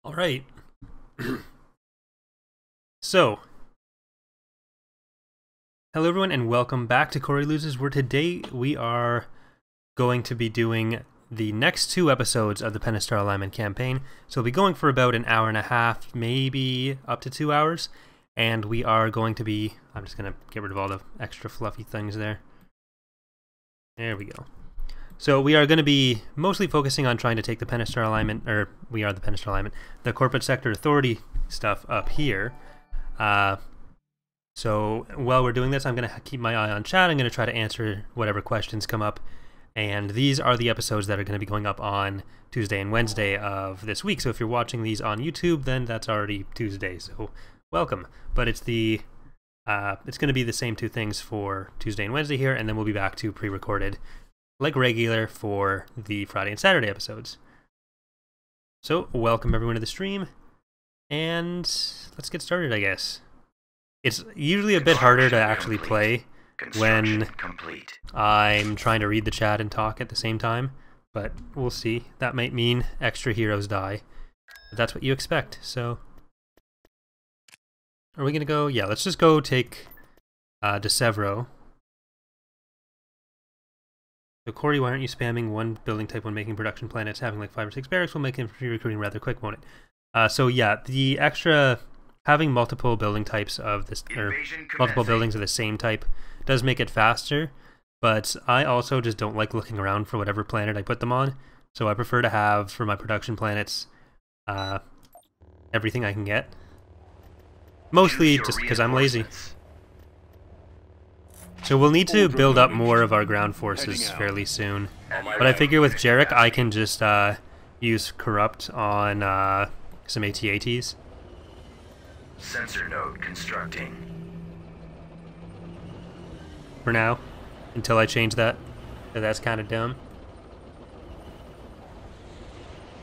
All right. So, hello everyone and welcome back to Corey Loses, where today we are going to be doing the next two episodes of the Pentastar alignment campaign. So we'll be going for about an hour and a half, maybe up to 2 hours. And we are going to be, I'm just going to get rid of all the extra fluffy things there. There we go. So we are going to be mostly focusing on trying to take the Pentastar alignment, or we are the Pentastar alignment, the corporate sector authority stuff up here. So while we're doing this, I'm going to keep my eye on chat. I'm going to try to answer whatever questions come up. And these are the episodes that are going to be going up on Tuesday and Wednesday of this week. So if you're watching these on YouTube, then that's already Tuesday. So welcome. But it's the it's going to be the same two things for Tuesday and Wednesday here, and then we'll be back to pre-recorded like regular for the Friday and Saturday episodes. So welcome everyone to the stream, and let's get started, I guess. It's usually a bit harder to actually play when I'm trying to read the chat and talk at the same time, but we'll see. That might mean extra heroes die, but that's what you expect. So are we gonna go? Yeah, let's just go take De Severo. So Corey, why aren't you spamming one building type when making production planets? Having like 5 or 6 barracks will make infantry recruiting rather quick, won't it? So yeah, the extra having multiple building types of this, or multiple buildings of the same type, does make it faster. But I also just don't like looking around for whatever planet I put them on. So I prefer to have, for my production planets, everything I can get. Mostly just because I'm lazy. So we'll need to build up more of our ground forces fairly soon. But I figure with Jarek I can just use Corrupt on some AT-ATs. Sensor node constructing. For now, until I change that. So that's kind of dumb.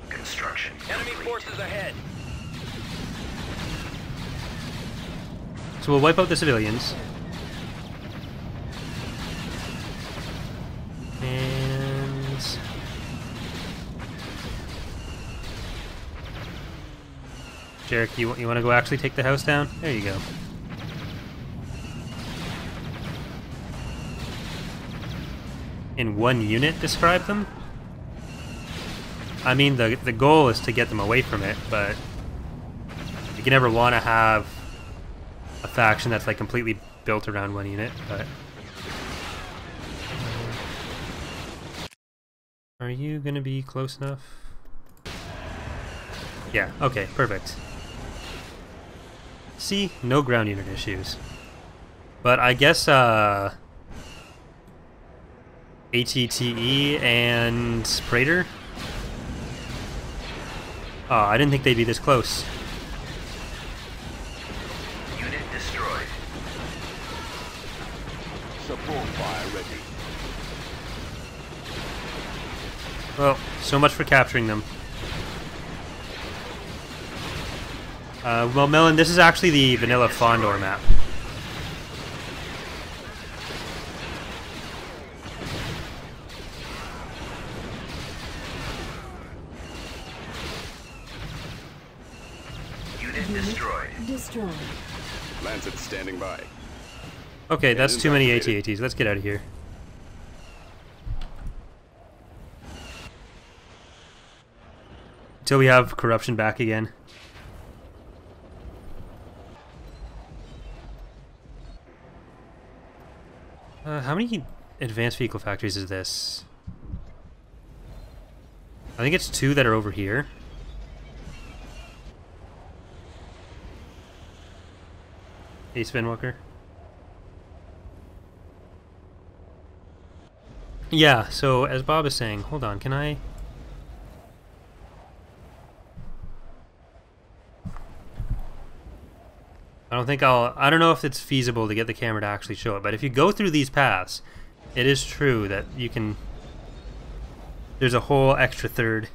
Construction. Enemy forces ahead. So we'll wipe out the civilians. And Jarek, you want to go actually take the house down? There you go. In one unit, describe them? I mean, the goal is to get them away from it, but you can never want to have a faction that's like completely built around one unit, but... Are you gonna be close enough? Yeah, okay, perfect. See, no ground unit issues. But I guess, ATTE and Praetor? Oh, I didn't think they'd be this close. Unit destroyed. Support fire ready. Well, so much for capturing them. Well, Melon, this is actually the vanilla Fondor map. Unit destroyed. Lancet standing by. Okay, that's too many AT-ATs. Let's get out of here. Until we have corruption back again. How many advanced vehicle factories is this? I think it's 2 that are over here. Hey, Spinwalker. Yeah, so as Bob is saying, hold on, can I... I don't know if it's feasible to get the camera to actually show it, but if you go through these paths, it is true that you can... There's a whole extra third.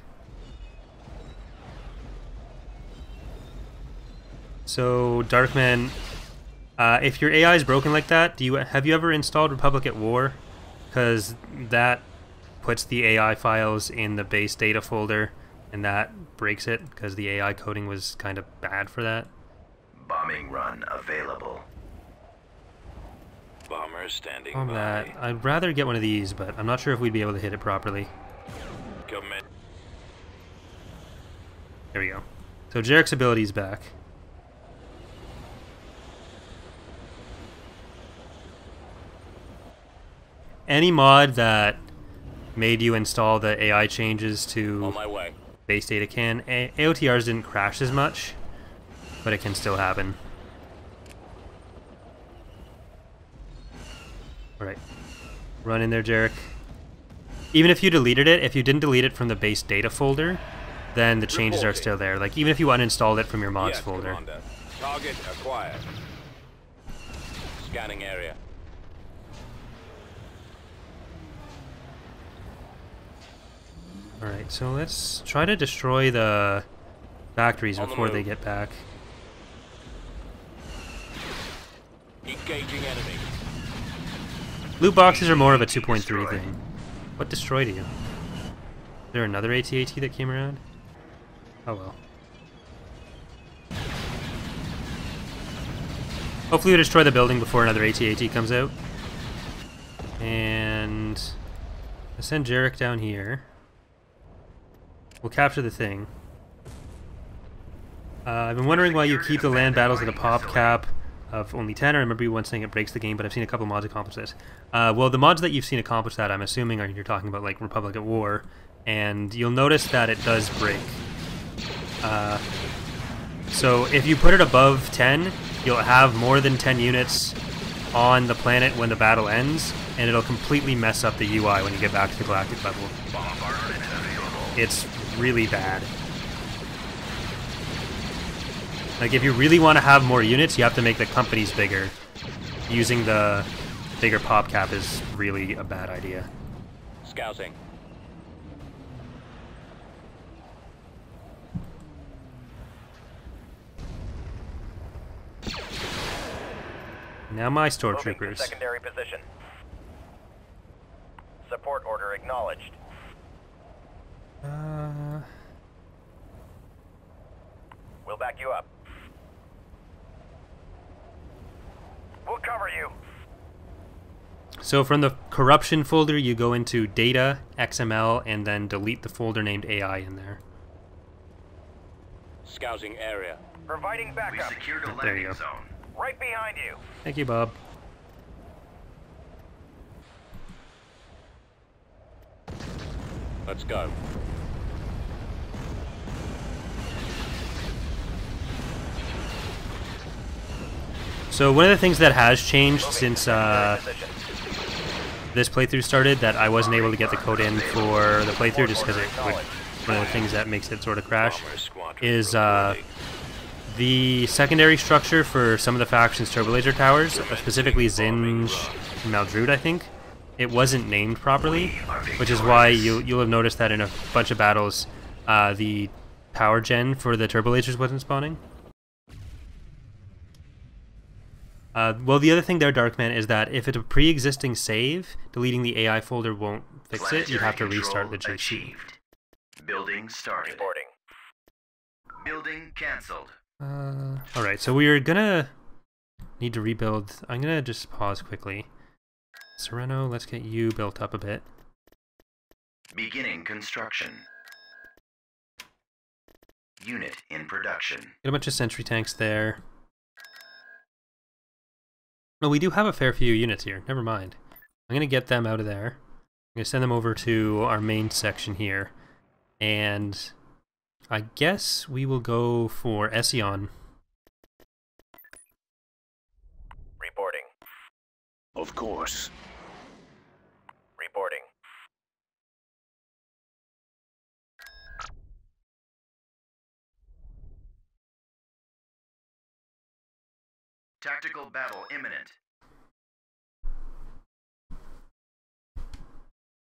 So, Darkman, if your AI is broken like that, have you ever installed Republic at War? Because that puts the AI files in the base data folder and that breaks it because the AI coding was kind of bad for that. Bombing run available. Bomber standing On by. that, I'd rather get one of these, but I'm not sure if we'd be able to hit it properly. Commit. There we go. So Jarek's ability's back. Any mod that made you install the AI changes On to my way. base data can. AOTRs didn't crash as much, but it can still happen. Alright. Run in there, Jarek. Even if you deleted it, if you didn't delete it from the base data folder, then the changes are still there. Like, even if you uninstalled it from your mods Yes, folder. Commander. Target acquired. Scanning area. Alright, so let's try to destroy the factories On the before they move. get back. Engaging enemy. Loot boxes are more of a 2.3 thing. What destroyed you? Is there another AT-AT that came around? Oh well. Hopefully we destroy the building before another AT-AT comes out. And I'll send Jarek down here. We'll capture the thing. I've been wondering why you keep the land battles at a pop cap of only 10. I remember you once saying it breaks the game, but I've seen a couple mods accomplish this. Well, the mods that you've seen accomplish that, I'm assuming, you're talking about like Republic at War, and you'll notice that it does break. So if you put it above 10, you'll have more than 10 units on the planet when the battle ends, and it'll completely mess up the UI when you get back to the galactic level. It's really bad. Like, if you really want to have more units, you have to make the companies bigger. Using the bigger pop cap is really a bad idea. Scouting. Now my Moving to stormtroopers. secondary position. Support order acknowledged. We'll back you up. We'll cover you. So from the corruption folder, you go into data, XML, and then delete the folder named AI in there. Scouting area. Providing We backup. secured a There you landing go. zone. Right behind you. Thank you, Bob. Let's go. So one of the things that has changed since Secondary position. this playthrough started that I wasn't able to get the code in for the playthrough just because it would, one of the things that makes it sort of crash Bomber squadron is reporting. the secondary structure for some of the factions' turbo laser towers, specifically Zinj and Maldrud, I think. It wasn't named properly, which is why you'll have noticed that in a bunch of battles, the power gen for the turbo lasers wasn't spawning. Well, the other thing there, Darkman, is that if it's a pre-existing save, deleting the AI folder won't fix it. You'd have to restart the Control GC. achieved. Building started. Reporting. Building cancelled. Alright, so we're gonna need to rebuild. I'm gonna just pause quickly. Sereno, let's get you built up a bit. Beginning construction. Unit in production. Get a bunch of sentry tanks there. No, we do have a fair few units here. Never mind. I'm gonna get them out of there. I'm gonna send them over to our main section here. And I guess we will go for Ession. Reporting. Of course. Reporting. Tactical battle imminent.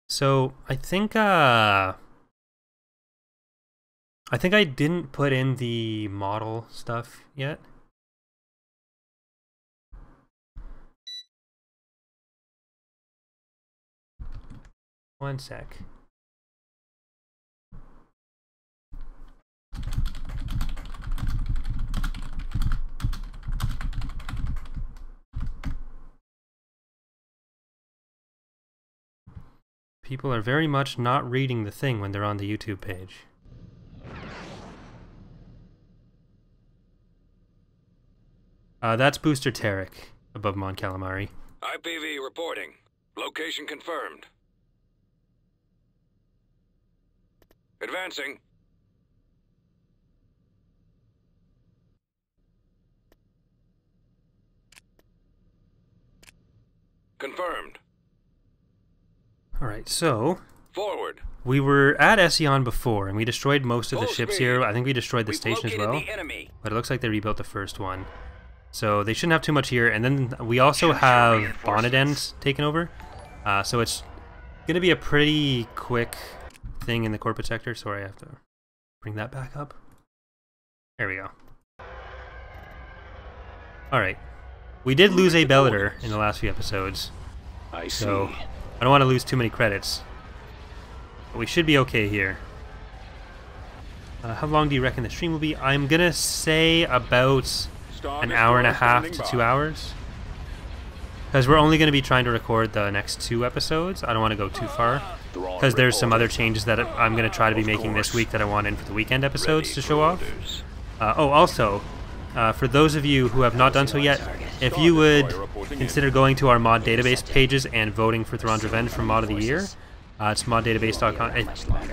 So I think I didn't put in the model stuff yet. One sec. People are very much not reading the thing when they're on the YouTube page. That's Booster Tarek above Mon Calamari. IPV reporting. Location confirmed. Advancing. Confirmed. Alright, so Forward. we were at Ession before, and we destroyed most of the Full ships speed. here. I think we destroyed the We've station as located well, the enemy. but it looks like they rebuilt the first one. So they shouldn't have too much here, and then we also have Bonnet taken over. So it's going to be a pretty quick thing in the corporate sector. Sorry, I have to bring that back up. There we go. Alright. We did lose a Bellator in the last few episodes, I see. so I don't want to lose too many credits. But we should be okay here. How long do you reckon the stream will be? I'm going to say about an hour and a half to 2 hours. Because we're only going to be trying to record the next 2 episodes. I don't want to go too far. Because there's some other changes that I'm going to try to be making this week that I want in for the weekend episodes to show off. Oh, also, for those of you who have not done so yet, if you would consider going to our mod database pages and voting for Thrawn's Revenge for Mod of the Year, it's moddatabase.com.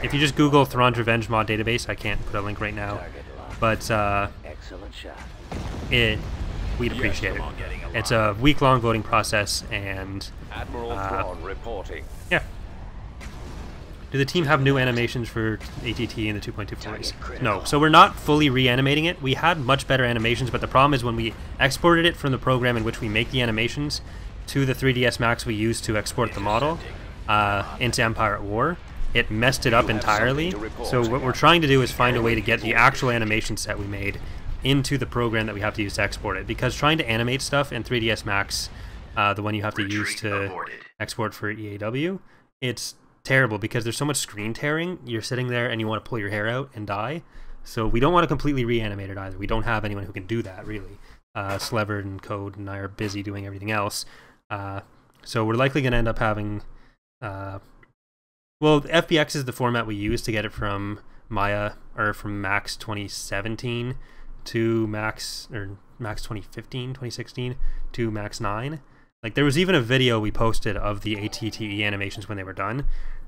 If you just Google Thrawn's Revenge mod database, I can't put a link right now, but we'd appreciate it. It's a week-long voting process, and Admiral Thrawn reporting. yeah. Do the team have new animations for ATT in the 2.240s? No, so we're not fully reanimating it. We had much better animations, but the problem is when we exported it from the program in which we make the animations to the 3ds Max we use to export the model into Empire at War, it messed it up entirely. So what we're trying to do is find a way to get the actual animation set we made into the program that we have to use to export it. Because trying to animate stuff in 3ds Max, the one you have to use to export for EAW, it's terrible because there's so much screen tearing. You're sitting there and you want to pull your hair out and die. So we don't want to completely reanimate it either. We don't have anyone who can do that, really. Slever and Code and I are busy doing everything else. So we're likely going to end up having... well, FBX is the format we use to get it from Maya, or from Max 2017 to Max 2015, 2016 to Max 9. Like, there was even a video we posted of the ATTE animations when they were done,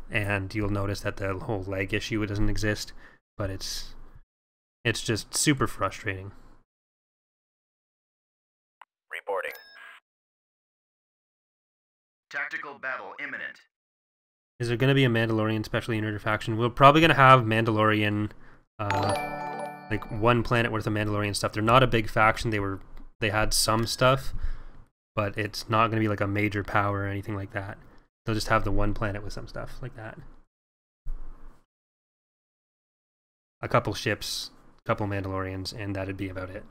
and you'll notice that the whole lag issue doesn't exist, but it's just super frustrating. Reporting. Tactical battle imminent. Is there going to be a Mandalorian special unit or faction? We're probably going to have Mandalorian, like one planet worth of Mandalorian stuff. They're not a big faction. They had some stuff, but it's not going to be like a major power or anything like that. They'll just have the one planet with some stuff like that. A couple ships, a couple Mandalorians, and that'd be about it.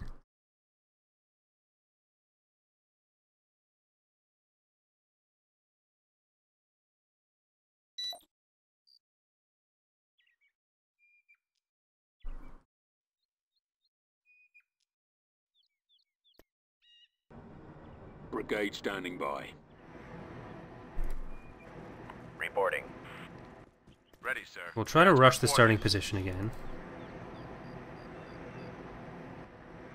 Brigade standing by. Reporting. Ready, sir. We'll try to rush the starting position again.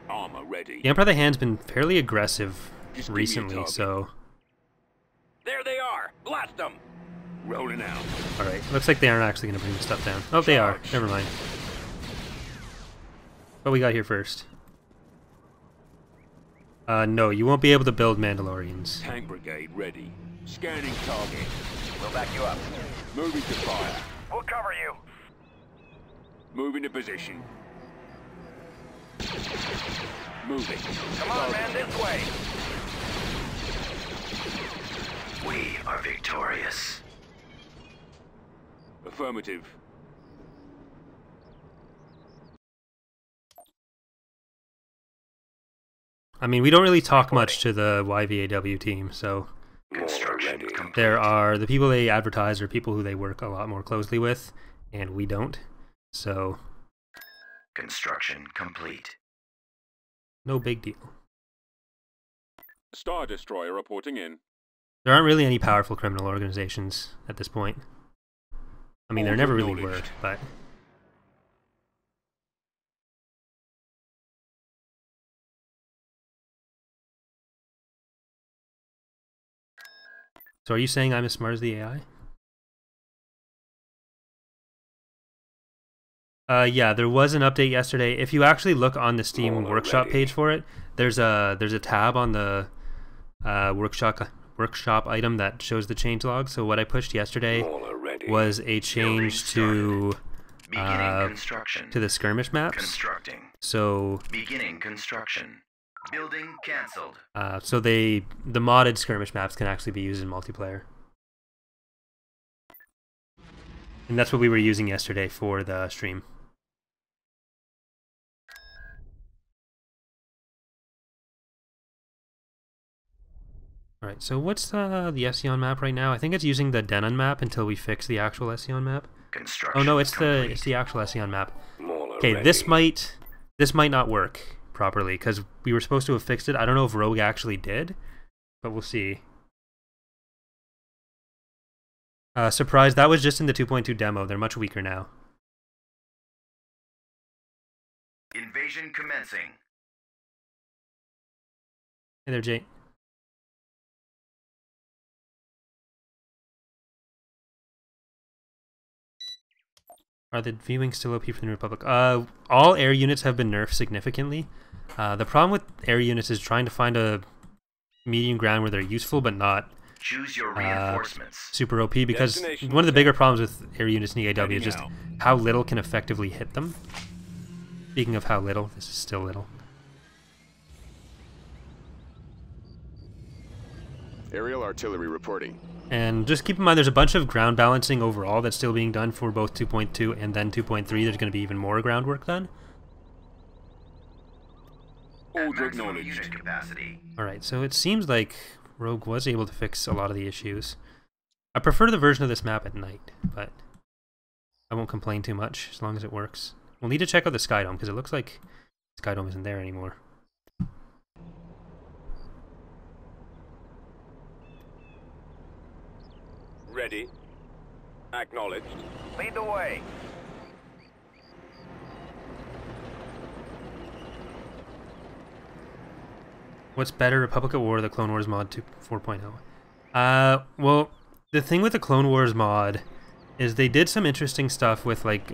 Armor ready. The Emperor of the Hand's been fairly aggressive Just give me a recently, target. so... There they are. Blast them. Rolling out. Alright, looks like they aren't actually going to bring the stuff down. Oh, they are. Never mind. What we got here first? No, you won't be able to build Mandalorians. Tank brigade ready. Scanning target. We'll back you up. Moving to fire. We'll cover you. Moving to position. Moving. Come on, man, this way. We are victorious. Affirmative. I mean, we don't really talk much to the YVAW team, so... Construction complete. There are the people they advertise are people who they work a lot more closely with, and we don't. So, Construction complete. no big deal. Star Destroyer reporting in. There aren't really any powerful criminal organizations at this point. I mean, there never really were, but... So are you saying I'm as smart as the AI? Yeah, there was an update yesterday. If you actually look on the Steam Workshop page for it, there's a tab on the workshop item that shows the changelog. So what I pushed yesterday was a change to the skirmish maps. Constructing. So Beginning construction. Building cancelled. so the modded skirmish maps can actually be used in multiplayer. And that's what we were using yesterday for the stream. Alright, so what's the Ession map right now? I think it's using the Denon map until we fix the actual Ession map. Construction Oh no, it's complete. the actual Ession map. Okay, this might not work properly because we were supposed to have fixed it. I don't know if Rogue actually did, but we'll see. Surprise, that was just in the 2.2 demo. They're much weaker now. Invasion commencing. Hey there, Jay. Are the viewing still OP for the New Republic? All air units have been nerfed significantly. The problem with air units is trying to find a medium ground where they're useful but not Choose your reinforcements. super OP, because one of the bigger problems with air units in EAW is just how little can effectively hit them. Speaking of how little, this is still little. Aerial artillery reporting. And just keep in mind there's a bunch of ground balancing overall that's still being done for both 2.2 and then 2.3. There's going to be even more groundwork done. Maximum unit capacity. Alright, so it seems like Rogue was able to fix a lot of the issues. I prefer the version of this map at night, but I won't complain too much as long as it works. We'll need to check out the Skydome because it looks like Skydome isn't there anymore. Ready. Acknowledged. Lead the way. What's better, Republic at War or the Clone Wars mod 4.0? Well, the thing with the Clone Wars mod is they did some interesting stuff with, like,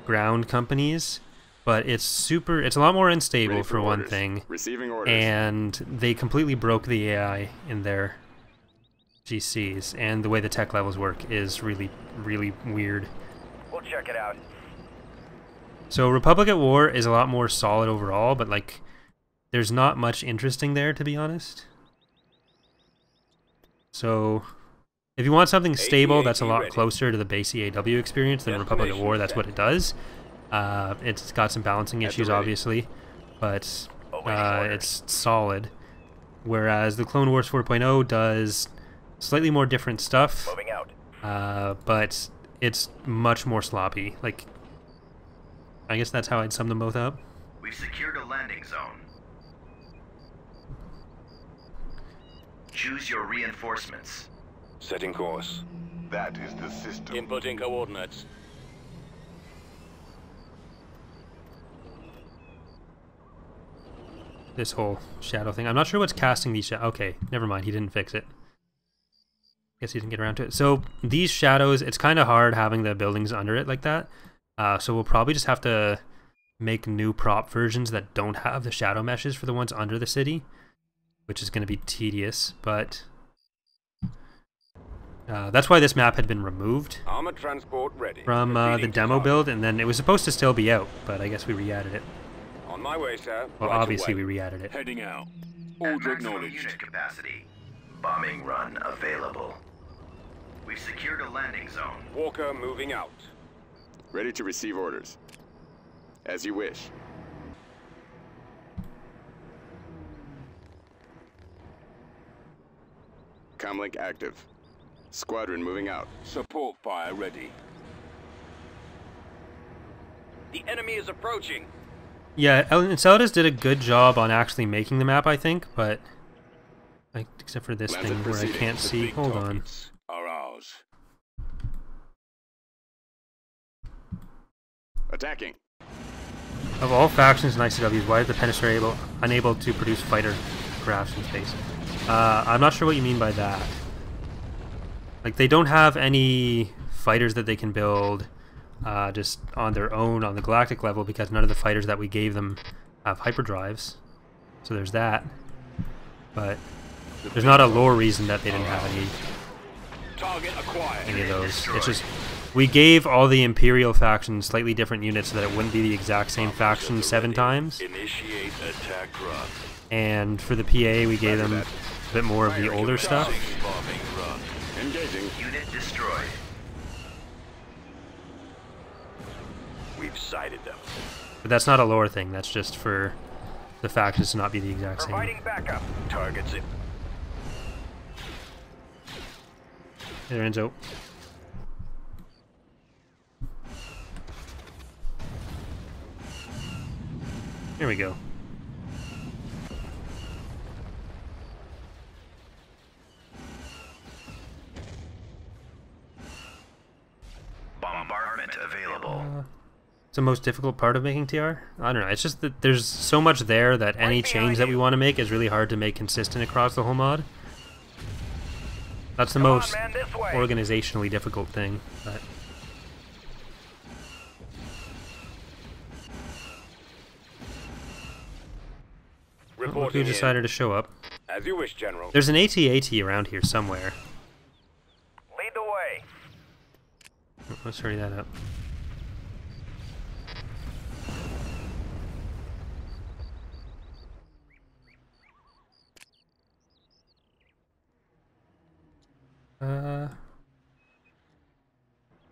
ground companies, but it's a lot more unstable for one thing. Receiving orders. And they completely broke the AI in their GCs, and the way the tech levels work is really, really weird. We'll check it out. So Republic at War is a lot more solid overall, but, like, there's not much interesting there, to be honest. So, if you want something stable that's a lot closer to the base EAW experience than Republic at War, that's what it does. It's got some balancing issues, obviously, but it's solid. Whereas the Clone Wars 4.0 does slightly more different stuff, Moving out. but it's much more sloppy. Like, I guess that's how I'd sum them both up. We've secured a landing zone. Choose your reinforcements. Setting course. That is the system. Inputting coordinates. This whole shadow thing. I'm not sure what's casting these shadows. Okay, never mind. He didn't fix it. Guess he didn't get around to it. So these shadows, it's kind of hard having the buildings under it like that. So we'll probably just have to make new prop versions that don't have the shadow meshes for the ones under the city, which is going to be tedious, but that's why this map had been removed Armored transport ready. from the demo build, and then it was supposed to still be out, but I guess we re-added it. On my way, sir. Well, Right obviously away. we re-added it. Heading out. At Order maximum acknowledged. unit capacity. Bombing run available. We've secured a landing zone. Walker moving out. Ready to receive orders. As you wish. Comlink active. Squadron moving out. Support fire ready. The enemy is approaching. Yeah, Enceladus did a good job on actually making the map, I think, but except for this Lancet thing where I proceeding. can't The see. big Hold on. targets are ours. Attacking. Of all factions and ICWs, why is the Pentastar unable to produce fighter crafts in space? I'm not sure what you mean by that. Like, they don't have any fighters that they can build just on their own on the galactic level because none of the fighters that we gave them have hyperdrives. So there's that. But there's not a lore reason that they didn't have any of those. It's just we gave all the Imperial factions slightly different units so that it wouldn't be the exact same faction 7 times. Initiate attack run. And for the PA, we gave them a bit more of the older stuff. Bombing run. Engaging. Unit destroyed. We've sighted them. But that's not a lore thing. That's just for the factions to not be the exact same. Providing backup. Targets it. There, Enzo. Here we go. Bombardment available. It's the most difficult part of making TR? I don't know. It's just that there's so much there that any change that we want to make is really hard to make consistent across the whole mod. That's the most organizationally difficult thing. But look who decided to show up. As you wish, General. There's an AT-AT around here somewhere. Lead the way. Oh, let's hurry that up.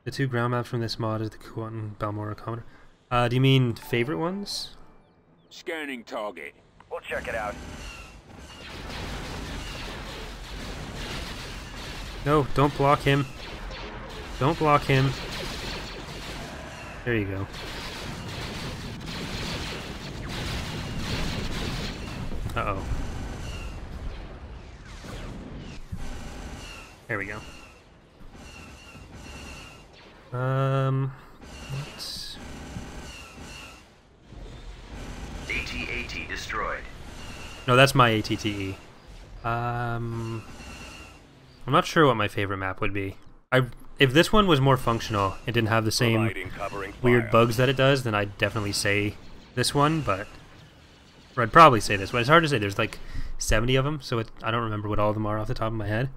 The 2 ground maps from this mod is the Kuwait and Balmora Commodore. Do you mean favorite ones? Scanning target. We'll check it out. No, don't block him. Don't block him. There you go. Uh-oh. There we go. Let's... AT-AT destroyed. No, that's my ATTE. I'm not sure what my favorite map would be. If this one was more functional, it didn't have the same weird bugs that it does, then I'd definitely say this one, or I'd probably say this one. It's hard to say. There's like 70 of them, so I don't remember what all of them are off the top of my head.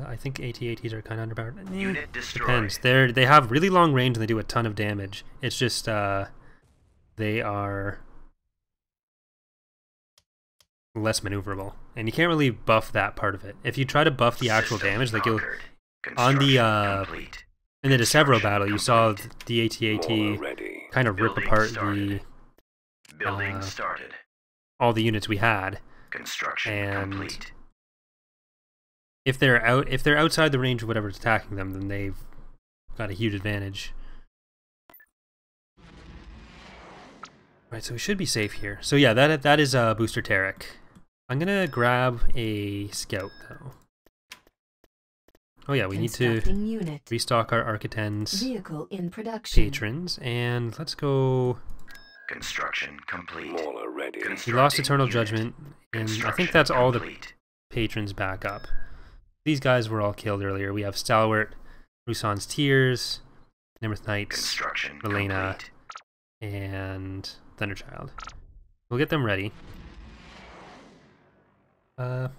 I think AT-ATs are kind of underpowered. Unit destroyed. Depends. They have really long range and they do a ton of damage. It's just they are less maneuverable, and you can't really buff that part of it. If you try to buff the actual damage, like you'll on the in the DeSevero battle, you saw the AT-AT kind of rip apart the building started. All the units we had. Construction complete. If they're outside the range of whatever's attacking them, then they've got a huge advantage. Right, so we should be safe here. So yeah, that is Booster Tarek. I'm gonna grab a scout though. Oh yeah, we need to restock our Architens vehicle in production. Patrons, and let's go. Construction complete. Mauler ready. We lost Eternal Judgment, and I think that's all the patrons back up. These guys were all killed earlier. We have Stalwart, Rusan's Tears, Nimrith Knights, Milena, and Thunderchild. We'll get them ready. Well,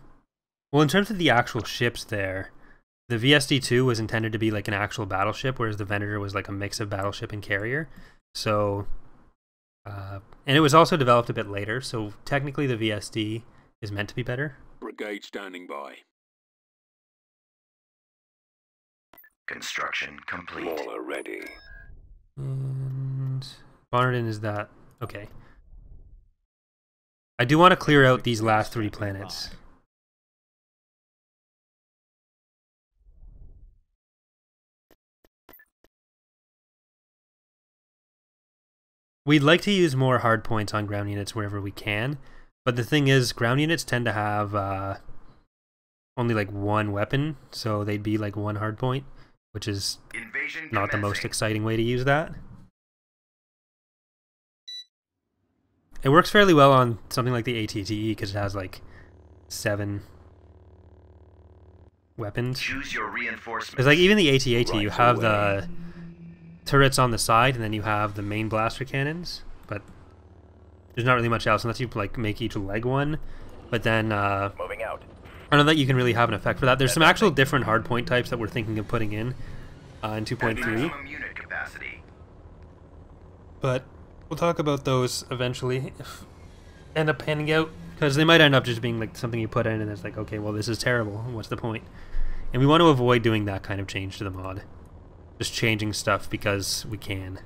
in terms of the actual ships there, the VSD-2 was intended to be like an actual battleship, whereas the Venator was like a mix of battleship and carrier. So, and it was also developed a bit later, so technically the VSD is meant to be better. Brigade standing by. Construction complete. Mauler ready. And Barnardin is that. Okay. I do want to clear out these last 3 planets. We'd like to use more hard points on ground units wherever we can, but the thing is, ground units tend to have only like 1 weapon, so they'd be like 1 hard point, which is Invasion not the most commencing. exciting way to use that. It works fairly well on something like the AT-ATE because it has like 7 weapons. Choose your reinforcements. Because like even the AT-AT, you have the turrets on the side, and then you have the main blaster cannons. But there's not really much else unless you like make each leg one. But then Moving out. I don't know that you can really have an effect for that. There's some actual different hardpoint types that we're thinking of putting in 2.3. Maximum unit capacity. But we'll talk about those eventually if end up panning out, because they might end up just being like something you put in and it's like, okay, well this is terrible, what's the point? And we want to avoid doing that kind of change to the mod. Just changing stuff because we can.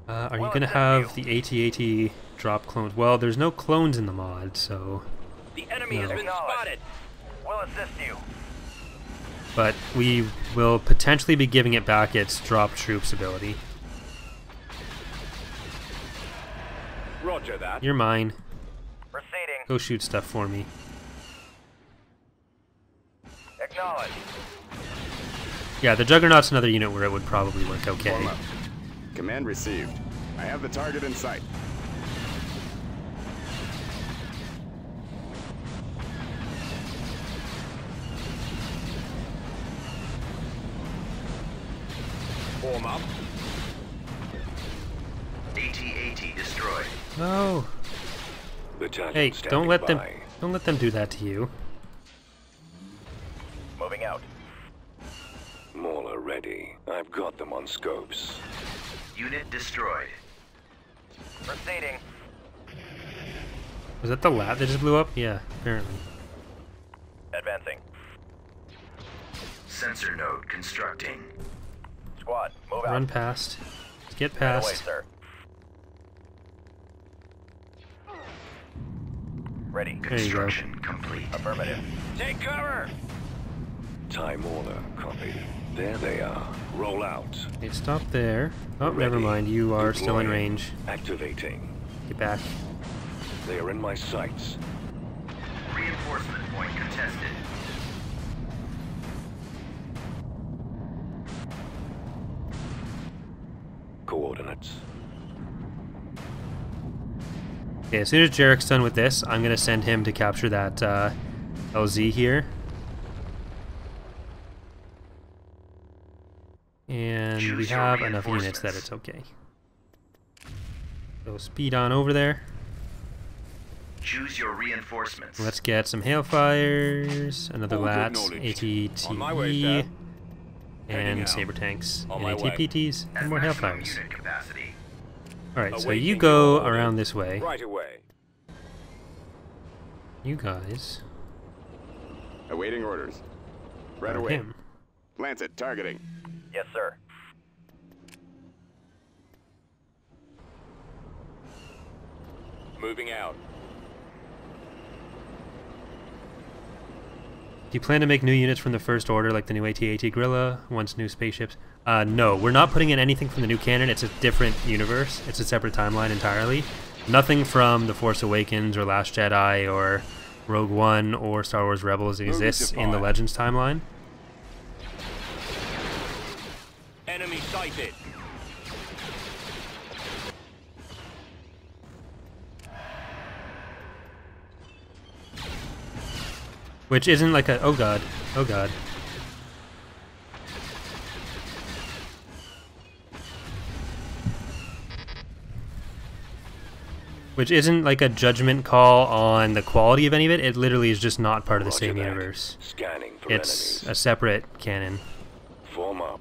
Are you gonna have the AT-AT drop clones? Well, there's no clones in the mod, so... The enemy has been spotted. We'll assist you. But we will potentially be giving it back its drop troops ability. Roger that. You're mine. Proceeding. Go shoot stuff for me. Acknowledge. Yeah, the Juggernaut's another unit where it would probably work okay. Form up. Command received. I have the target in sight. Form up. AT-AT destroyed. No. Battalion Hey, don't let them do that to you. Moving out. Mauler ready. I've got them on scopes. Unit destroyed. Proceeding. Was that the lab that just blew up? Yeah, apparently. Advancing. Sensor node constructing. Squad, move Run out. past. Let's get Right away, past. sir. Ready. There you go. Construction complete. Affirmative. Take cover! Time order, copy. There they are. Roll out. Okay, stop there. Oh, never Ready. mind. You are still in Deploying. range. Activating. Get back. They are in my sights. Reinforcement point contested. Coordinates. Okay, as soon as Jarek's done with this, I'm going to send him to capture that LZ here. And we Choose your have enough units that it's okay. So speed on over there. Choose your reinforcements. Let's get some Hailfires, another All good LATs, knowledge. On my way, AT-TE, sir. and Heading out. Saber tanks, On and my way. AT-PTs, At and more maximum Hailfires. unit capacity. Alright, so Awaiting you your go order. around this way. Right away. You guys. Awaiting orders. Right around away. him. Lancet targeting. Yes, sir. Moving out. Do you plan to make new units from the first order, like the new AT-AT Gorilla, once new spaceships? No, we're not putting in anything from the new canon. It's a different universe. It's a separate timeline entirely. Nothing from The Force Awakens or Last Jedi or Rogue One or Star Wars Rebels exists in the fire. Legends timeline. Enemy sighted. Which isn't like a... Oh god. Oh god. Which isn't like a judgment call on the quality of any of it. It literally is just not part of the Roger same that. universe. Scanning for It's enemies. a separate canon. Form up.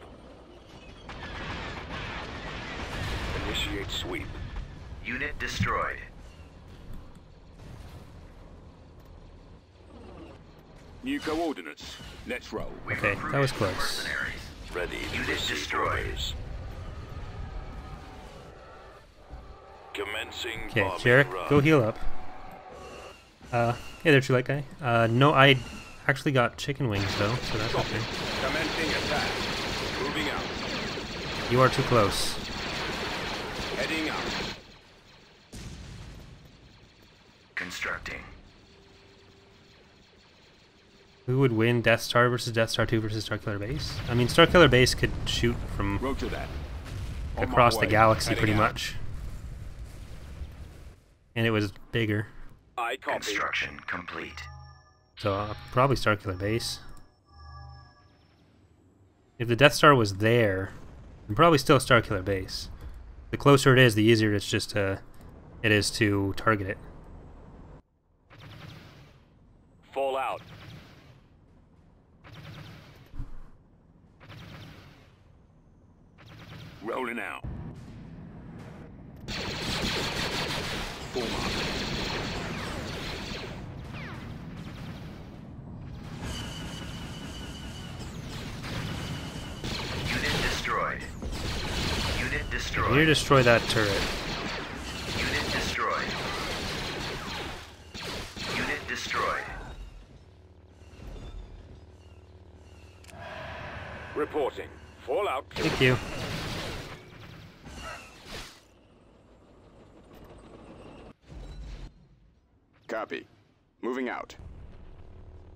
Initiate sweep. Unit destroyed. New coordinates. Let's roll. We've Okay, that was recruited close. mercenaries. Ready to Unit receive destroyed. orders. Commencing Okay, bombing Jarek, run. go heal up. Hey there, True Light Guy. No, I actually got chicken wings though, so that's okay. Commencing attack. Moving out. You are too close. Heading out. Constructing. Who would win, Death Star versus Death Star 2 versus Starkiller Base? I mean, Starkiller Base could shoot from Roger that. On my across the way. galaxy Heading pretty out. much. And it was bigger. I copy. Construction complete. So probably Starkiller Base. If the Death Star was there, then probably still Starkiller Base. The closer it is, the easier it is to target it. Fall out. Rolling out. Form up. Unit destroyed. Unit destroyed. You destroy that turret. Unit destroyed. Unit destroyed. Reporting. Fall out. Thank you. Copy. Moving out.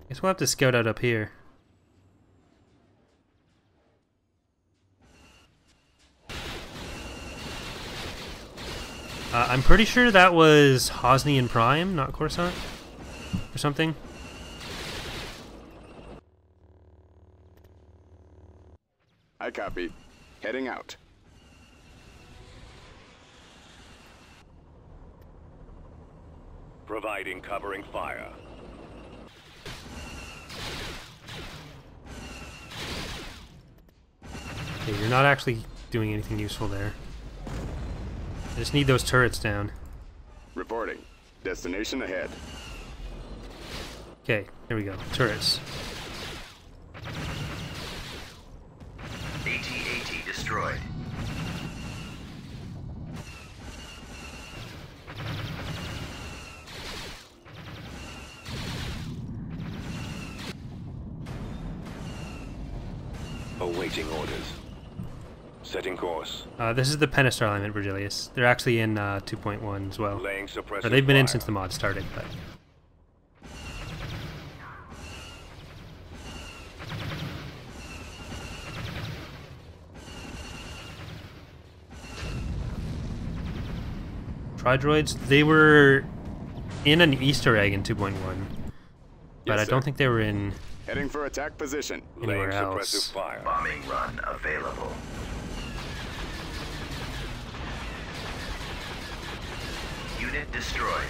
Guess we'll have to scout out up here. I'm pretty sure that was Hosnian Prime, not Coruscant, or something. I copy. Heading out. Providing covering fire. Okay, you're not actually doing anything useful there. I just need those turrets down. Reporting. Destination ahead. Okay, here we go. Turrets. AT-AT destroyed. Awaiting orders. Setting course. This is the Pentastar alignment, Virgilius. They're actually in 2.1 as well. Laying suppressive Or they've been in fire. since the mod started, but... Tri-droids, they were in an Easter egg in 2.1, but Yes, I don't sir. think they were in Heading for attack position. anywhere Laying else. suppressive fire. Bombing run available. Unit destroyed.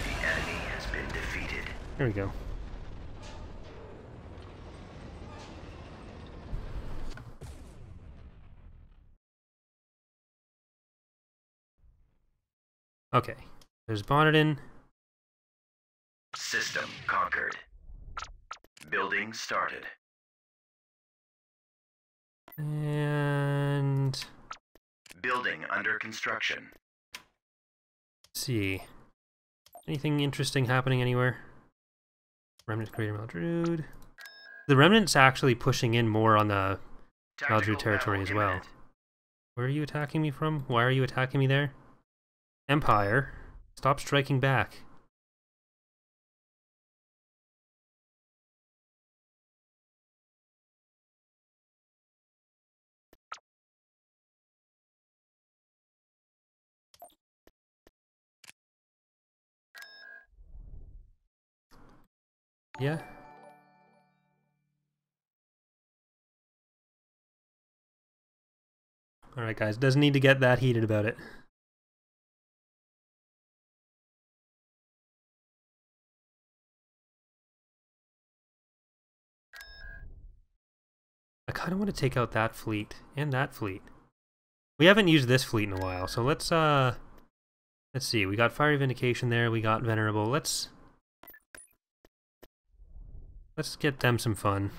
The enemy has been defeated. There we go. Okay, there's Bonneton. System conquered. Building started. And... Building under construction. let's see. Anything interesting happening anywhere? Remnant Creator Maldrude. The Remnant's actually pushing in more on the Tactical Maldrude territory battle as well. imminent. Where are you attacking me from? Why are you attacking me there? Empire, stop striking back. Yeah. Alright guys, doesn't need to get that heated about it. I kind of want to take out that fleet and that fleet. We haven't used this fleet in a while, so let's see. We got Fiery Vindication there, we got Venerable. Let's get them some fun.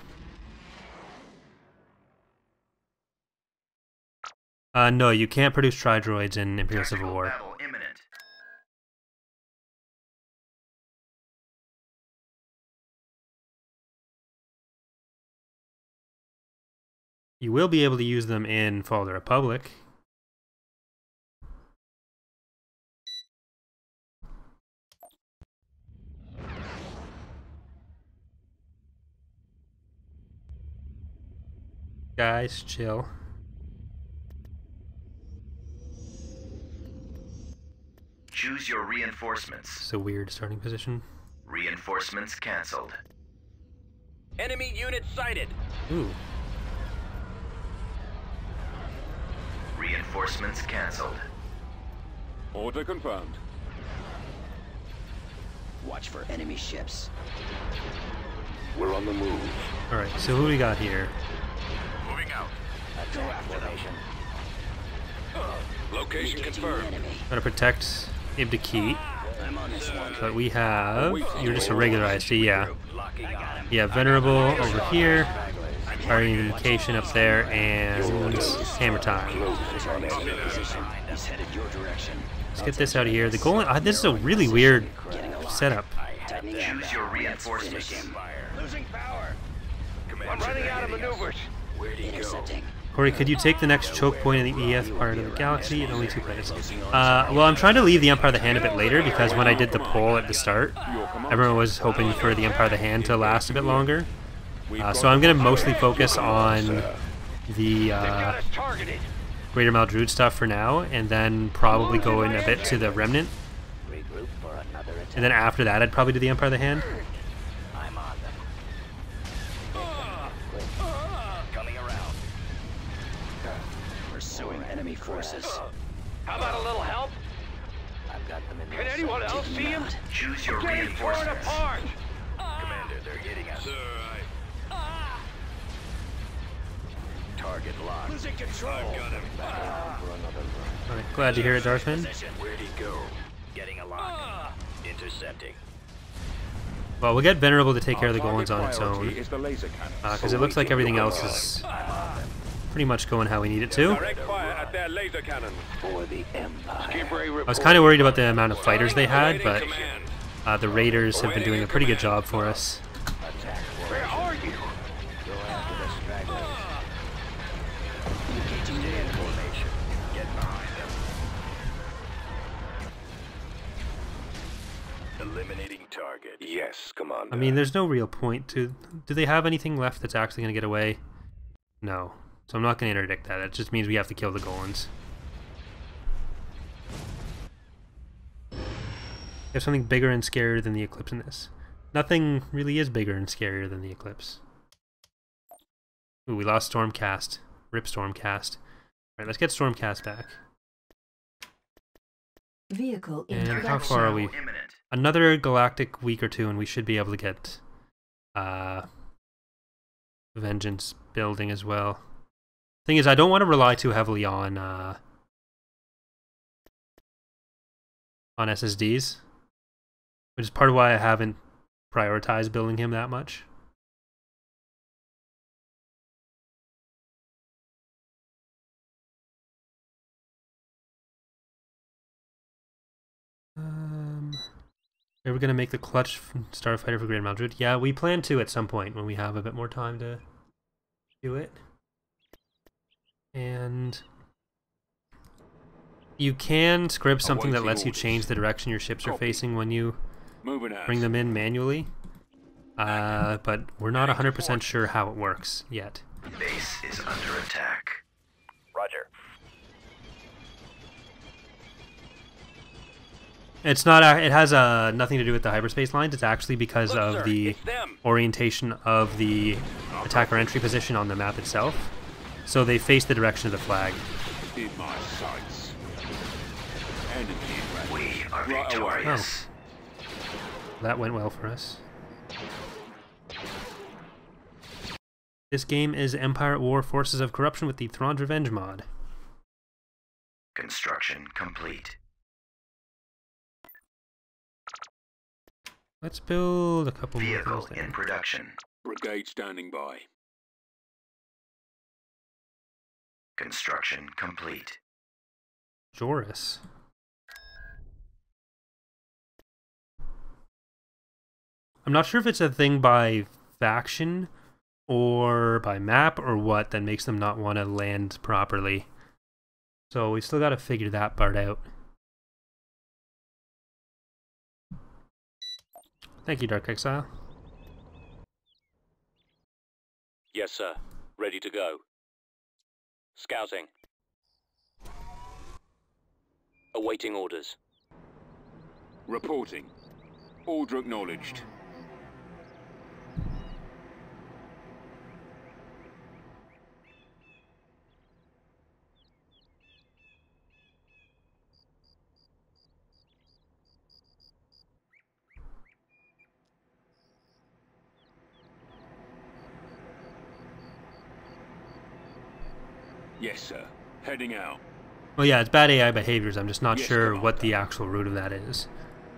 No, you can't produce Tri-droids in Imperial Civil Tactical War. battle imminent. You will be able to use them in Fall of the Republic. Guys, chill. Choose your reinforcements. It's a weird starting position. Reinforcements canceled. Enemy unit sighted. Ooh. Reinforcements canceled. Order confirmed. Watch for enemy ships. We're on the move. Alright, so who do we got here? Moving out. Attack formation. Location Engaging confirmed. the enemy. Gotta protect Ibdaki. I'm on this one. But we have... You're just a regular IC, yeah. Locking on. Yeah, Venerable over here. Firing indication up there, and hammer time. Position. He's headed your direction. Let's get this out of here. The goal... this is a really weird setup. Tightening up. Choose your reinforcements. Losing power. I'm running out of maneuvers. Where'd he Intercepting. Corey, could you take the next choke point in the EF part of the galaxy in only 2 minutes? Well, I'm trying to leave the Empire of the Hand a bit later because when I did the poll at the start, everyone was hoping for the Empire of the Hand to last a bit longer. So I'm going to mostly focus on the Greater Maldrude stuff for now, and then probably go in a bit to the Remnant. Regroup for another attack. And then after that, I'd probably do the Empire of the Hand. I'm on them. Coming around. Pursuing enemy forces. How about a little help? I've got them in Can my anyone sight, else taking see them him? out. Choose your Getting torn reinforcements. apart. Commander, they're hitting us. Target locked. Losing control. I've got him. Alright, glad to hear it, Darthman. Where'd he go? Getting a lock. Intercepting. Well, we'll get Venerable to take care of the Target Golans on its priority own, is the laser cannon. because it looks like everything else is pretty much going how we need it to. Direct fire at their laser cannon. For the Empire. I was kind of worried about the amount of fighters they had, but Command. the Raiders have been doing a pretty good job for us. Where are you? Go after the stragglers. Engaging the enemy. Formation. Get behind them. Eliminating target. Yes, Commander. I mean, there's no real point to... Do they have anything left that's actually going to get away? No. So I'm not going to interdict that. It just means we have to kill the Golans. We have something bigger and scarier than the Eclipse in this. Nothing really is bigger and scarier than the Eclipse. Ooh, we lost Stormcast. Rip Stormcast. Alright, let's get Stormcast back. Vehicle in And how production. far are we? Imminent. Another galactic week or two and we should be able to get Vengeance building as well. Thing is, I don't want to rely too heavily on SSDs, which is part of why I haven't prioritized building him that much. Are we going to make the clutch starfighter for Greater Maldrude? Yeah, we plan to at some point when we have a bit more time to do it. And you can script something that lets you change the direction your ships are facing when you Moving out. bring them in manually. But we're not 100% sure how it works yet. Base is under attack. Roger. It's not. It has nothing to do with the hyperspace lines. It's actually because Look, of sir, the it's them. orientation of the attacker entry position on the map itself. So they face the direction of the flag. In my sights. Enemy We are Right away. victorious. That went well for us. This game is Empire at War Forces of Corruption with the Thrawn's Revenge mod. Construction complete. Let's build a couple more Vehicle things in there. production. Brigade standing by. Construction complete. Joris. I'm not sure if it's a thing by faction or by map or what that makes them not want to land properly. So we still got to figure that part out. Thank you, Dark Exile. Yes, sir. Ready to go. Scouting. Awaiting orders. Reporting. Order acknowledged. Yes, sir. Heading out. Well, yeah, it's bad AI behaviors. I'm just not Yes, sure Commander. what the actual root of that is.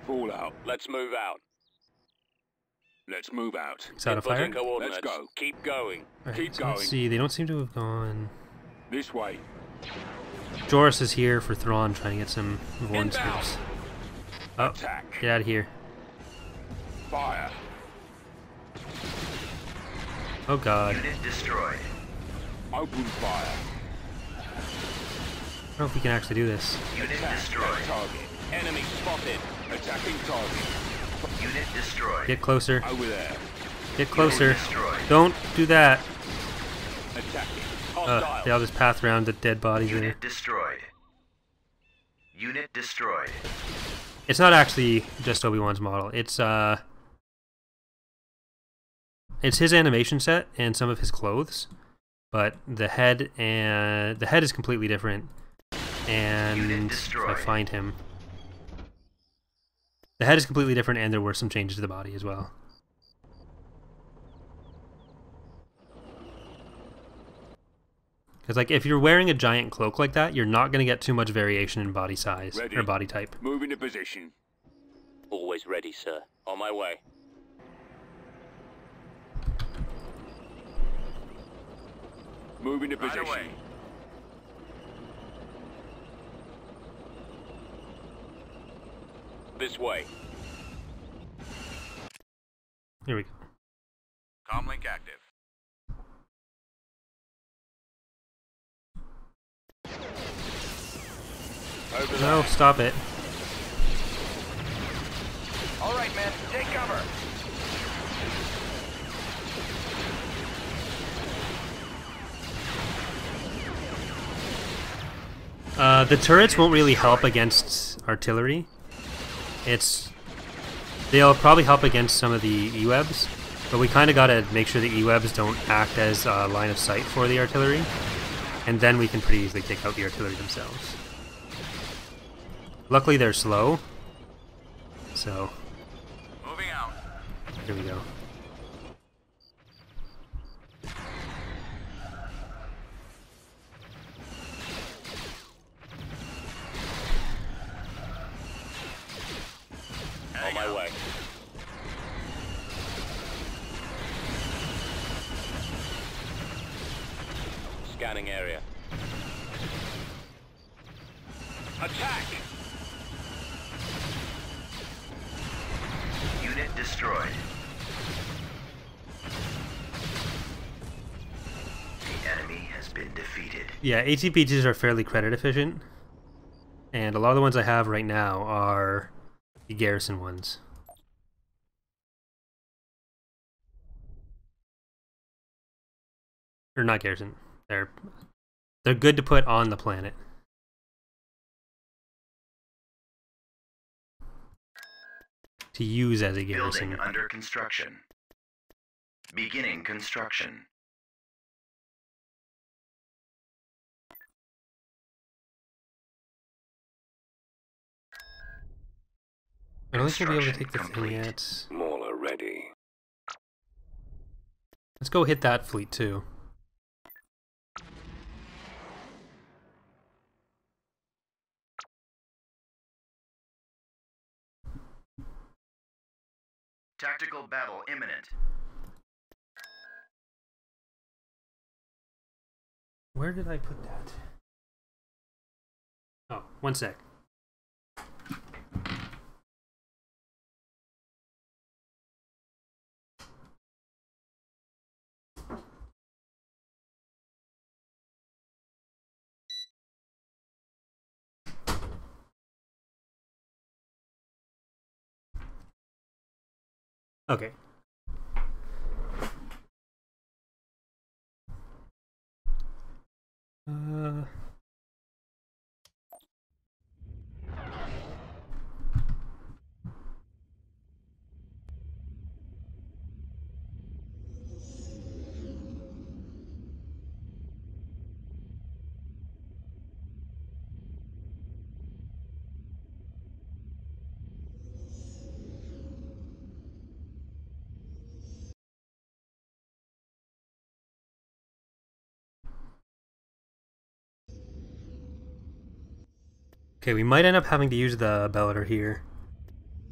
Fall out. Let's move out. Let's move out. Is that a fire? Inputting coordinates. Let's go. Keep going. Alright, Keep so let's going. see. They don't seem to have gone. This way. Joris is here for Thrawn, trying to get some Vorn Inbound. scoops. Oh, Attack. get out of here. Fire. Oh god. Unit destroyed. Open fire. I don't know if we can actually do this. Unit Attack. destroyed. Target. Enemy spotted. Attacking target. Unit destroyed. Get closer. Over there. Get closer. destroyed. Don't do that. Attacking. Hostile. They all just path around the dead bodies there. Unit destroyed. Unit destroyed. It's not actually just Obi-Wan's model. It's his animation set and some of his clothes, but the head is completely different. And if I destroyed. find him, the head is completely different, and there were some changes to the body as well. Because like if you're wearing a giant cloak like that, you're not going to get too much variation in body size Ready. or body type. Move into position. Always ready, sir. On my way. Move into Right position. away. This way. Here we go. Comlink active. Over No, stop it. All right, men. Take cover. The turrets won't really help against artillery. They'll probably help against some of the E-webs, but we kind of got to make sure the E-webs don't act as a line of sight for the artillery, and then we can pretty easily take out the artillery themselves. Luckily they're slow, so Moving out. here we go. On my way. Scanning area. Attack! Unit destroyed. The enemy has been defeated. Yeah, ATPTs are fairly credit efficient, and a lot of the ones I have right now are the garrison ones. Or not garrison. They're good to put on the planet. To use as a garrison. Building under construction. Beginning construction. I don't think we'll be able to take the Construction thing complete. yet. Mauler ready. Let's go hit that fleet too. Tactical battle imminent. Where did I put that? Oh, one sec. Okay. Okay, we might end up having to use the Bellator here.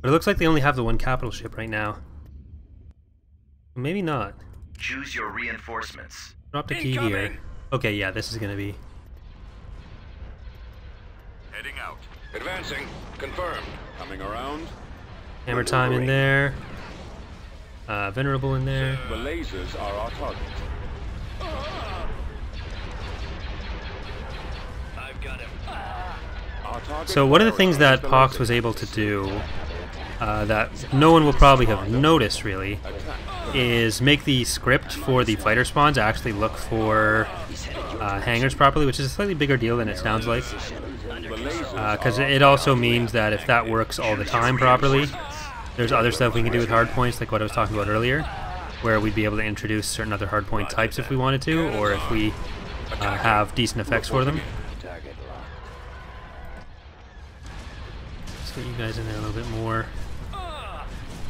But it looks like they only have the one capital ship right now. Maybe not. Choose your reinforcements. Drop the key here. Okay, yeah, this is gonna be... Heading out. Advancing. Confirmed. Coming around. Hammer time in there. Venerable in there. The lasers are our target. I've got him. Our target So one of the things that priority is the Pox lasers. was able to do, that no one will probably have noticed really, is make the script for the fighter spawns actually look for hangars properly, which is a slightly bigger deal than it sounds like. Because it also means that if that works all the time properly, there's other stuff we can do with hardpoints, like what I was talking about earlier, where we'd be able to introduce certain other hardpoint types if we wanted to, or if we have decent effects for them. Target locked. Let's get you guys in there a little bit more.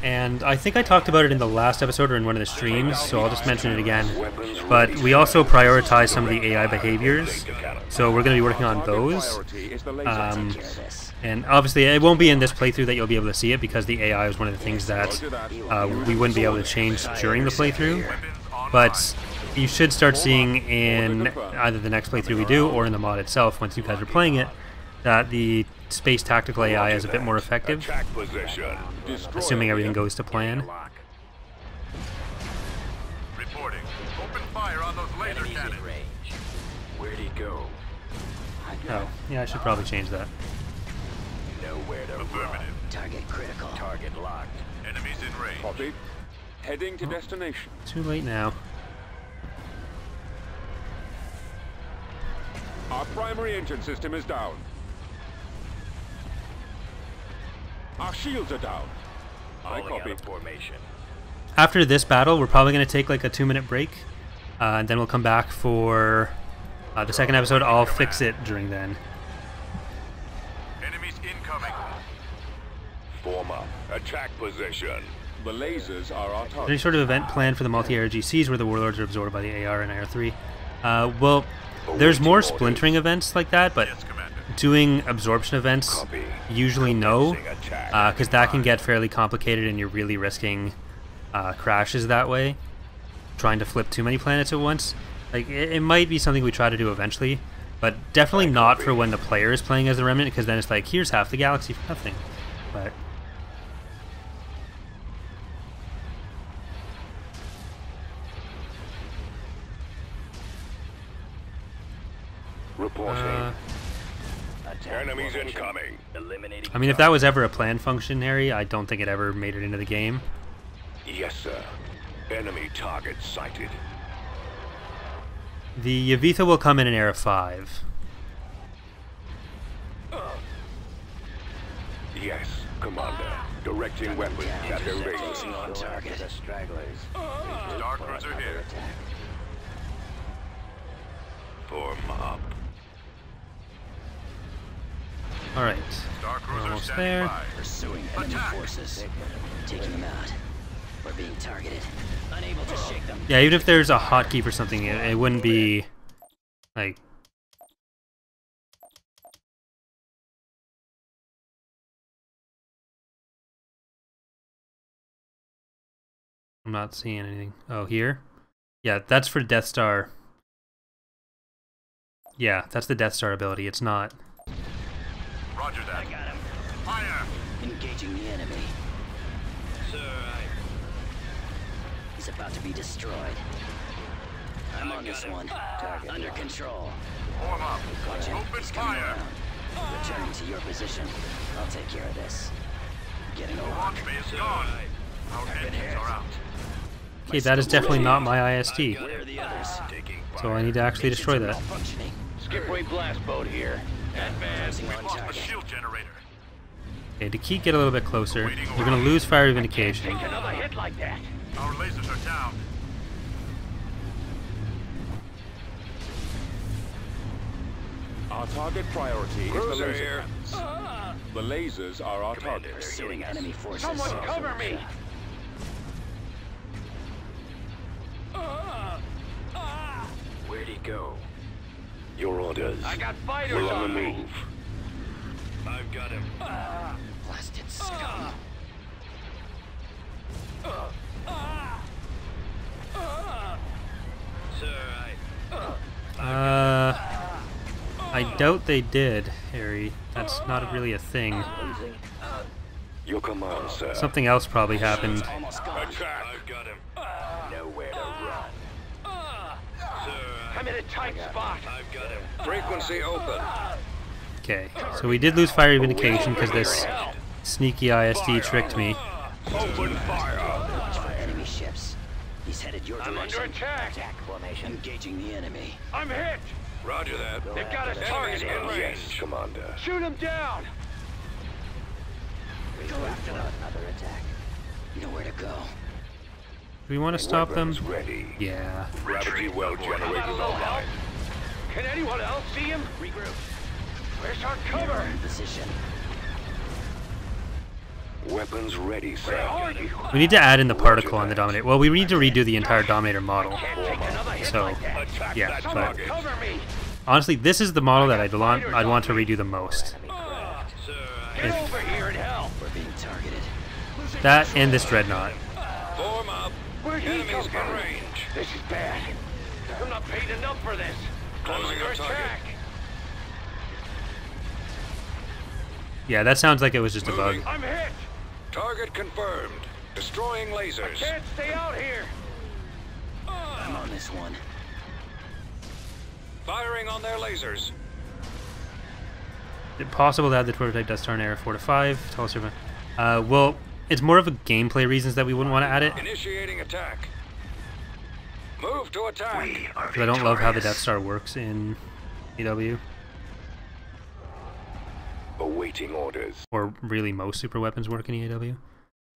And I think I talked about it in the last episode or in one of the streams, so I'll just mention it again. But we also prioritize some of the AI behaviors, so we're going to be working on those. Priority is the laser. Hear this. And obviously it won't be in this playthrough that you'll be able to see it, because the AI is one of the things that we wouldn't be able to change during the playthrough. But you should start seeing in either the next playthrough we do or in the mod itself, once you guys are playing it, that the space tactical AI is a bit more effective, Attack position. assuming everything goes to plan. Lock. Reporting. Open fire on those laser Enemies cannons. in range. Where'd he go? Oh, yeah, I should probably change that. Nowhere to run. Affirmative. Target critical. Target locked. Enemies in range. Copy. Heading to destination. Too late now. Our primary engine system is down. Our shields are down. I Falling out copy. of formation. After this battle, we're probably going to take like a 2-minute break, and then we'll come back for the second episode. I'll fix it during then. Enemies incoming. Form up. Attack position. The lasers are our Any target. sort of event planned for the multi-AR GCs where the Warlords are absorbed by the AR and AR3? Well, there's more splintering events like that, but Yes, Commander. doing absorption events, Copy. usually no, Attack. because that can get fairly complicated and you're really risking crashes that way, trying to flip too many planets at once. Like, it might be something we try to do eventually, but definitely not for when the player is playing as the Remnant, because then it's like, here's half the galaxy for nothing. But Reporting. Attack Enemies formation. incoming. Eliminating. I mean, if that was ever a planned function, Harry, I don't think it ever made it into the game. Yes, sir. Enemy target sighted. The Yavitha will come in an Era 5. Yes, Commander. Directing weapons at their Closing range. on target. The stragglers. Star Cruiser here. Form up. Alright, Star we're Cruiser almost standing there. by. Pursuing enemy Attack. forces. Taking them out. We're being targeted. Unable to shake them. Yeah, even if there's a hotkey for something, it wouldn't be like... I'm not seeing anything. Oh, here? Yeah, that's for Death Star. Yeah, that's the Death Star ability. It's not. Roger that. Fire. Engaging the enemy. Sir, He's about to be destroyed. I'm on this one. Target under control. Form up. Watch it. Open He's coming fire. around. Returning to your position. I'll take care of this. Getting a lock. Launch base gone. Our engines are out. Okay, that is definitely not my IST. Where are the others? taking So I need to actually destroy that. Functioning. skip ray blast boat here. Closing We've on lost the target. shield generator. Okay, to keep get a little bit closer, we're going to lose fire of vindication. Another hit like that. Our lasers are down. Our target priority is the Cruiser laser here. cannons. The lasers are our target. Pursuing enemy forces. Someone cover me. Where'd he go? Your orders. I got fighters We're on on the me. move. I've got him. Blasted scum. Sir, I doubt they did, Harry. That's not really a thing. Your command, sir. Something else probably happened. Almost gone. Attack. I've got him. Nowhere to run. Sir, I'm in a tight spot. I've got him. Frequency open. Okay, so we did lose fire vindication because this sneaky ISD tricked me. Open fire. Watch for enemy ships. He's headed your I'm direction. under attack. Attack formation. Engaging the enemy. I'm hit. Roger that. They've got us targeted. Yes, Commander. Shoot him down. Go after another attack. Nowhere to go. Do we want to stop them? Weapons ready. Yeah. Gravity well generated online. Can anyone else see him? Regroup. Where's our cover? In position. Weapons ready, Where are sir. you? We need to add in the particle on the Dominator. Well, we need to redo the entire Dominator model. Can't take another hit So, like that. Attack yeah, that Someone target. cover me. honestly, this is the model that I'd want to redo the most. Sir, Get over here and help. We're being targeted. That and this Dreadnought. Form up. Where'd he come Enemies in from? range. This is bad. I'm not paid enough for this. I'm Closing under our target. attack. Yeah, that sounds like it was just a bug. Moving. I'm hit. Target confirmed. Destroying lasers. Can't stay out here. I'm on this one. Firing on their lasers. Is it possible to add the prototype Death Star in Area 4 to 5? Tell us your well, it's more of a gameplay reasons that we wouldn't want to add it. Initiating attack. Move to attack. We are Because I don't love how the Death victorious. Star works in EW. Awaiting orders. Or really most super weapons work in EAW.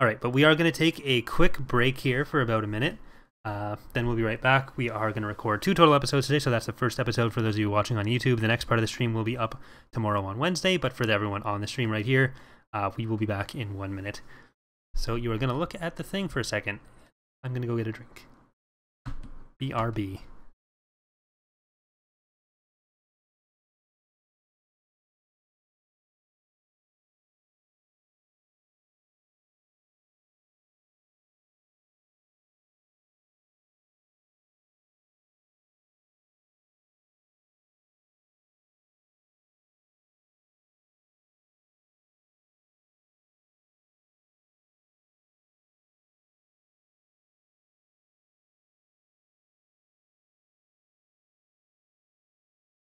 Alright, but we are going to take a quick break here for about a minute. Then we'll be right back. We are going to record 2 total episodes today, so that's the first episode for those of you watching on YouTube. The next part of the stream will be up tomorrow on Wednesday, but for everyone on the stream right here, we will be back in 1 minute. So you are going to look at the thing for a second. I'm going to go get a drink. BRB.